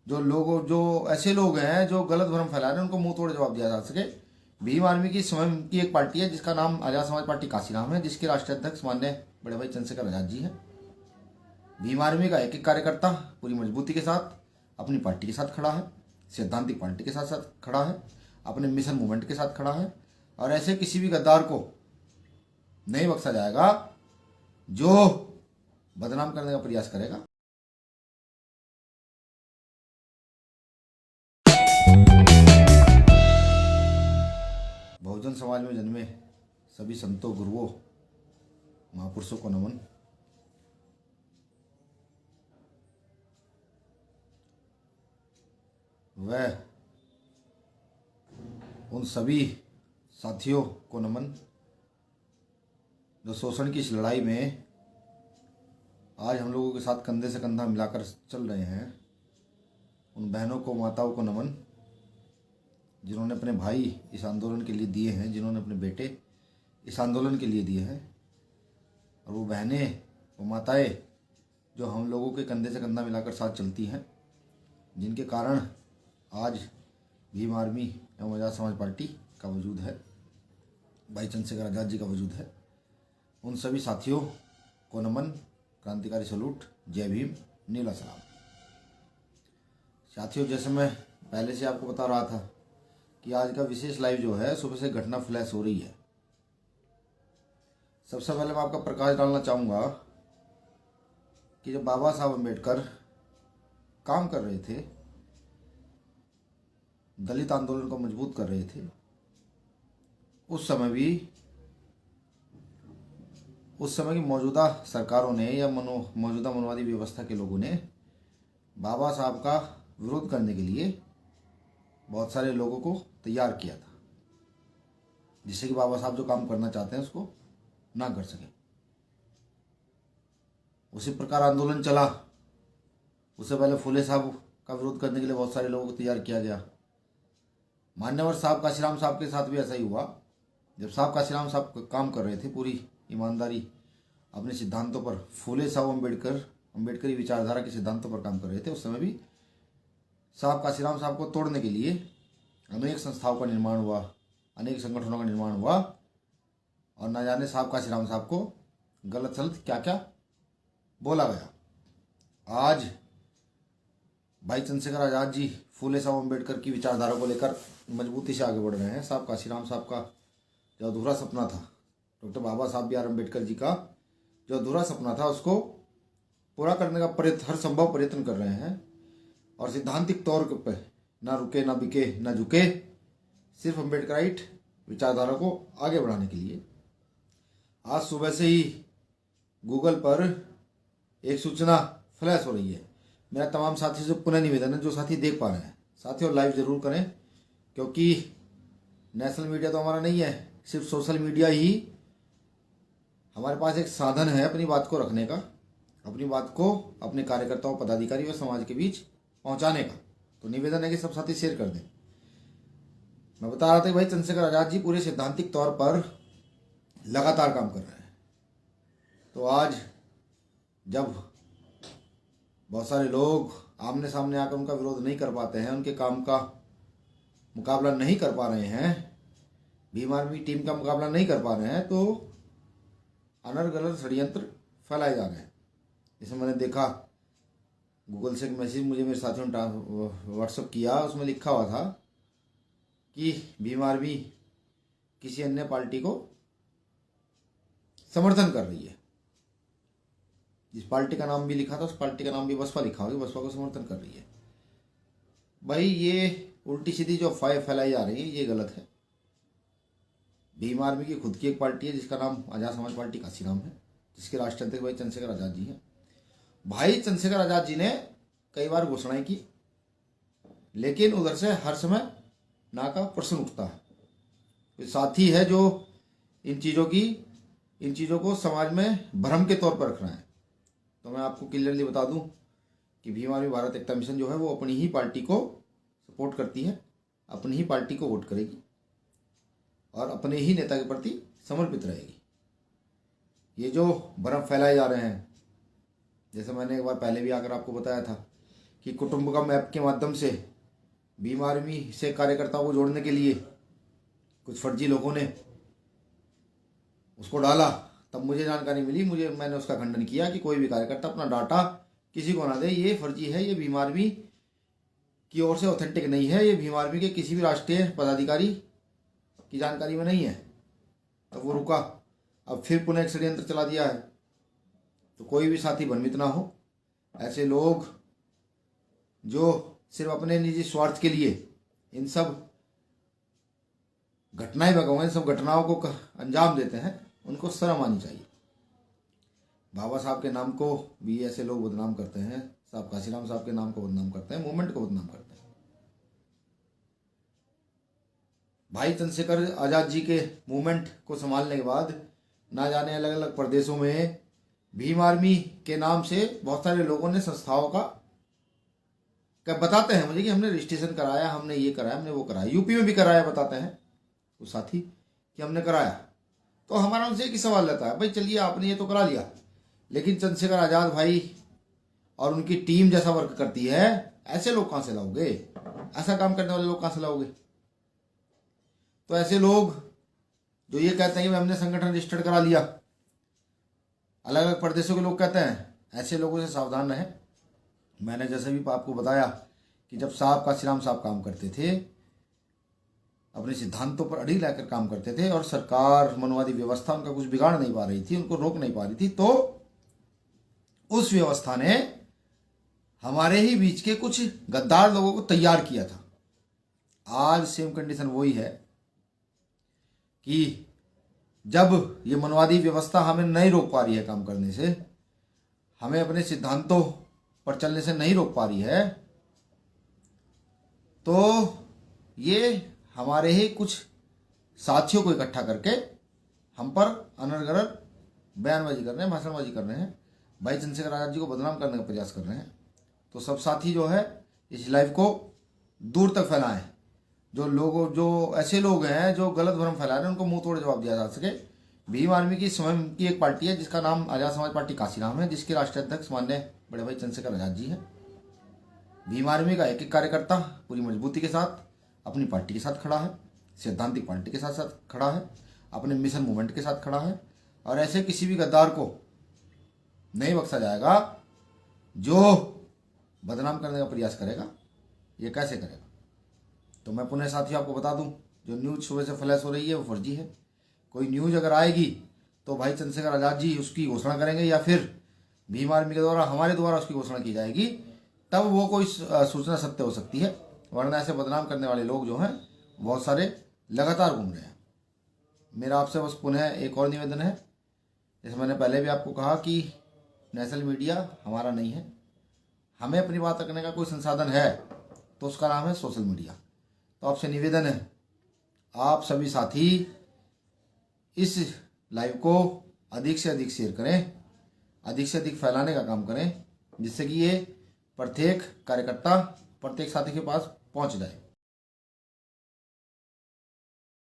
जो ऐसे लोग हैं जो गलत भ्रम फैला रहे हैं उनको मुंह तोड़ जवाब दिया जा सके। भीम आर्मी की स्वयं की एक पार्टी है जिसका नाम आजाद समाज पार्टी काशीराम है, जिसके राष्ट्रीय अध्यक्ष माननीय बड़े भाई चंद्रशेखर आजाद जी हैं। भीम आर्मी का एक एक कार्यकर्ता पूरी मजबूती के साथ अपनी पार्टी के साथ खड़ा है, सैद्धांतिक पार्टी के साथ साथ खड़ा है, अपने मिशन मूवमेंट के साथ खड़ा है, और ऐसे किसी भी गद्दार को नहीं बख्शा जाएगा जो बदनाम करने का प्रयास करेगा। बहुजन समाज में जन्मे सभी संतों, गुरुओं, महापुरुषों को नमन। वह उन सभी साथियों को नमन जो शोषण की इस लड़ाई में आज हम लोगों के साथ कंधे से कंधा मिलाकर चल रहे हैं। उन बहनों को, माताओं को नमन जिन्होंने अपने भाई इस आंदोलन के लिए दिए हैं, जिन्होंने अपने बेटे इस आंदोलन के लिए दिए हैं। और वो बहनें, वो माताएं जो हम लोगों के कंधे से कंधा मिलाकर साथ चलती हैं, जिनके कारण आज भीम आर्मी एवं आजाद समाज पार्टी का वजूद है, भाई चंद्रशेखर आजाद जी का वजूद है। उन सभी साथियों को नमन, क्रांतिकारी सलूट, जय भीम, नीला सलाम। साथियों, जैसे मैं पहले से आपको बता रहा था कि आज का विशेष लाइव जो है सुबह से घटना फ्लैश हो रही है। सबसे पहले मैं आपका प्रकाश डालना चाहूँगा कि जब बाबा साहब अम्बेडकर काम कर रहे थे, दलित आंदोलन को मजबूत कर रहे थे, उस समय की मौजूदा सरकारों ने या मौजूदा मनवादी व्यवस्था के लोगों ने बाबा साहब का विरोध करने के लिए बहुत सारे लोगों को तैयार किया था, जिससे कि बाबा साहब जो काम करना चाहते हैं उसको ना कर सके। उसी प्रकार आंदोलन चला। उससे पहले फुले साहब का विरोध करने के लिए बहुत सारे लोगों को तैयार किया गया। मान्यवर साहब काशीराम साहब के साथ भी ऐसा ही हुआ। जब साहब काशीराम साहब काम कर रहे थे पूरी ईमानदारी अपने सिद्धांतों पर, फुले साहब अम्बेडकरी विचारधारा के सिद्धांतों पर काम कर रहे थे, उस समय भी साहब काशीराम साहब को तोड़ने के लिए अनेक संस्थाओं का निर्माण हुआ, अनेक संगठनों का निर्माण हुआ, और ना जाने साहब काशीराम साहब को गलत सलत क्या क्या बोला गया। आज भाई चंद्रशेखर आजाद जी फूले साहब अम्बेडकर की विचारधारा को लेकर मजबूती से आगे बढ़ रहे हैं। साहब काशीराम साहब का जो अधूरा सपना था, डॉक्टर बाबा साहब बी आर अम्बेडकर जी का जो अधूरा सपना था, उसको पूरा करने का हर संभव प्रयत्न कर रहे हैं। और सिद्धांतिक तौर पर ना रुके, ना बिके, ना झुके, सिर्फ अम्बेडकराइट विचारधारा को आगे बढ़ाने के लिए आज सुबह से ही गूगल पर एक सूचना फ्लैश हो रही है। मेरा तमाम साथियों से पुनः निवेदन है, जो साथी देख पा रहे हैं साथियों लाइव ज़रूर करें, क्योंकि नेशनल मीडिया तो हमारा नहीं है, सिर्फ सोशल मीडिया ही हमारे पास एक साधन है अपनी बात को रखने का, अपनी बात को अपने कार्यकर्ताओं, पदाधिकारी व समाज के बीच पहुंचाने का। तो निवेदन है कि सब साथी शेयर कर दें। मैं बता रहा था कि भाई चंद्रशेखर आजाद जी पूरे सैद्धांतिक तौर पर लगातार काम कर रहे हैं। तो आज जब बहुत सारे लोग आमने सामने आकर उनका विरोध नहीं कर पाते हैं, उनके काम का मुकाबला नहीं कर पा रहे हैं, भीम आर्मी टीम का मुकाबला नहीं कर पा रहे हैं, तो अनर्गल षड्यंत्र फैलाए जा रहे हैं। जैसे मैंने देखा गूगल से एक मैसेज मुझे मेरे साथियों ने व्हाट्सअप किया, उसमें लिखा हुआ था कि भीम आर्मी किसी अन्य पार्टी को समर्थन कर रही है। जिस पार्टी का नाम भी लिखा था उस पार्टी का नाम भी बसपा लिखा होगा, बसपा को समर्थन कर रही है। भाई ये उल्टी सीधी जो अफवाहें फैलाई जा रही है ये गलत है। भीम आर्मी की खुद की एक पार्टी है जिसका नाम आजाद समाज पार्टी काशीराम है, जिसके राष्ट्रीय अध्यक्ष भाई चंद्रशेखर आजाद जी हैं। भाई चंद्रशेखर आजाद जी ने कई बार घोषणाएं की, लेकिन उधर से हर समय ना का प्रश्न उठता है। कोई साथी है जो इन चीज़ों को समाज में भ्रम के तौर पर रख रहा है। तो मैं आपको क्लियरली बता दूं कि भीम आर्मी भारत एकता मिशन जो है वो अपनी ही पार्टी को सपोर्ट करती है, अपनी ही पार्टी को वोट करेगी और अपने ही नेता के प्रति समर्पित रहेगी। ये जो भ्रम फैलाए जा रहे हैं, जैसे मैंने एक बार पहले भी आकर आपको बताया था कि कुटुंबकम ऐप के माध्यम से भीम आर्मी से कार्यकर्ताओं को जोड़ने के लिए कुछ फर्जी लोगों ने उसको डाला, तब मुझे जानकारी मिली, मैंने उसका खंडन किया कि कोई भी कार्यकर्ता अपना डाटा किसी को ना दे, ये फर्जी है, ये भीम आर्मी की ओर से ऑथेंटिक नहीं है, ये भीम आर्मी के किसी भी राष्ट्रीय पदाधिकारी की जानकारी में नहीं है। तो वो रुका, अब फिर पुनः एक षड्यंत्र चला दिया है। तो कोई भी साथी भ्रमित ना हो, ऐसे लोग जो सिर्फ अपने निजी स्वार्थ के लिए इन सब घटनाएं भगवान, इन सब घटनाओं को अंजाम देते हैं, उनको शर्म आनी चाहिए। बाबा साहब के नाम को भी ऐसे लोग बदनाम करते हैं, साहब काशीराम साहब के नाम को बदनाम करते हैं, मूवमेंट को बदनाम करते हैं। भाई चंद्रशेखर आजाद जी के मूवमेंट को संभालने के बाद ना जाने अलग अलग प्रदेशों में भीम आर्मी के नाम से बहुत सारे लोगों ने संस्थाओं का बताते हैं मुझे कि हमने रजिस्ट्रेशन कराया, हमने ये कराया, हमने वो कराया, यूपी में भी कराया, बताते हैं वो साथी कि हमने कराया। तो हमारा उनसे एक ही सवाल रहता है, भाई चलिए आपने ये तो करा लिया, लेकिन चंद्रशेखर आजाद भाई और उनकी टीम जैसा वर्क करती है, ऐसे लोग कहाँ से लाओगे? ऐसा काम करने वाले लोग कहाँ से लाओगे? तो ऐसे लोग जो ये कहते हैं कि हमने संगठन रजिस्टर्ड करा लिया, अलग अलग प्रदेशों के लोग कहते हैं, ऐसे लोगों से सावधान रहें। मैंने जैसे भी आपको बताया कि जब साहब काशीराम साहब काम करते थे, अपने सिद्धांतों पर अड़ी रहकर काम करते थे और सरकार मनवादी व्यवस्था उनका कुछ बिगाड़ नहीं पा रही थी, उनको रोक नहीं पा रही थी, तो उस व्यवस्था ने हमारे ही बीच के कुछ गद्दार लोगों को तैयार किया था। आज सेम कंडीशन वही है कि जब ये मनवादी व्यवस्था हमें नहीं रोक पा रही है काम करने से, हमें अपने सिद्धांतों पर चलने से नहीं रोक पा रही है, तो ये हमारे ही कुछ साथियों को इकट्ठा करके हम पर अनर्गल बयानबाजी कर रहे हैं, भाषणबाजी कर रहे हैं, भाई चंद्रशेखर आजाद जी को बदनाम करने का प्रयास कर रहे हैं। तो सब साथी जो है इस लाइव को दूर तक फैलाएं। जो ऐसे लोग हैं जो गलत भ्रम फैला रहे हैं, उनको मुंह तोड़ जवाब दिया जा सके। भीम आर्मी की स्वयं की एक पार्टी है जिसका नाम आजाद समाज पार्टी काशीराम है, जिसके राष्ट्रीय अध्यक्ष माननीय बड़े भाई चंद्रशेखर आजाद जी हैं। भीम आर्मी का एक एक कार्यकर्ता पूरी मजबूती के साथ अपनी पार्टी के साथ खड़ा है, सैद्धांतिक पार्टी के साथ साथ खड़ा है, अपने मिशन मूवमेंट के साथ खड़ा है, और ऐसे किसी भी गद्दार को नहीं बख्शा जाएगा जो बदनाम करने का प्रयास करेगा। ये कैसे करेगा? तो मैं पुनः साथियों आपको बता दूं, जो न्यूज़ सुबह से फ्लैश हो रही है वो फर्जी है। कोई न्यूज़ अगर आएगी तो भाई चंद्रशेखर आजाद जी उसकी घोषणा करेंगे, या फिर भीम आर्मी के द्वारा हमारे द्वारा उसकी घोषणा की जाएगी, तब वो कोई सूचना सत्य हो सकती है। वरना ऐसे बदनाम करने वाले लोग जो हैं बहुत सारे लगातार घूम रहे हैं। मेरा आपसे बस पुनः एक और निवेदन है, जैसे मैंने पहले भी आपको कहा कि नेशनल मीडिया हमारा नहीं है, हमें अपनी बात रखने का कोई संसाधन है तो उसका नाम है सोशल मीडिया। तो आपसे निवेदन है, आप सभी साथी इस लाइव को अधिक से अधिक शेयर करें, अधिक से अधिक फैलाने का काम करें, जिससे कि ये प्रत्येक कार्यकर्ता, प्रत्येक साथी के पास पहुंच जाए।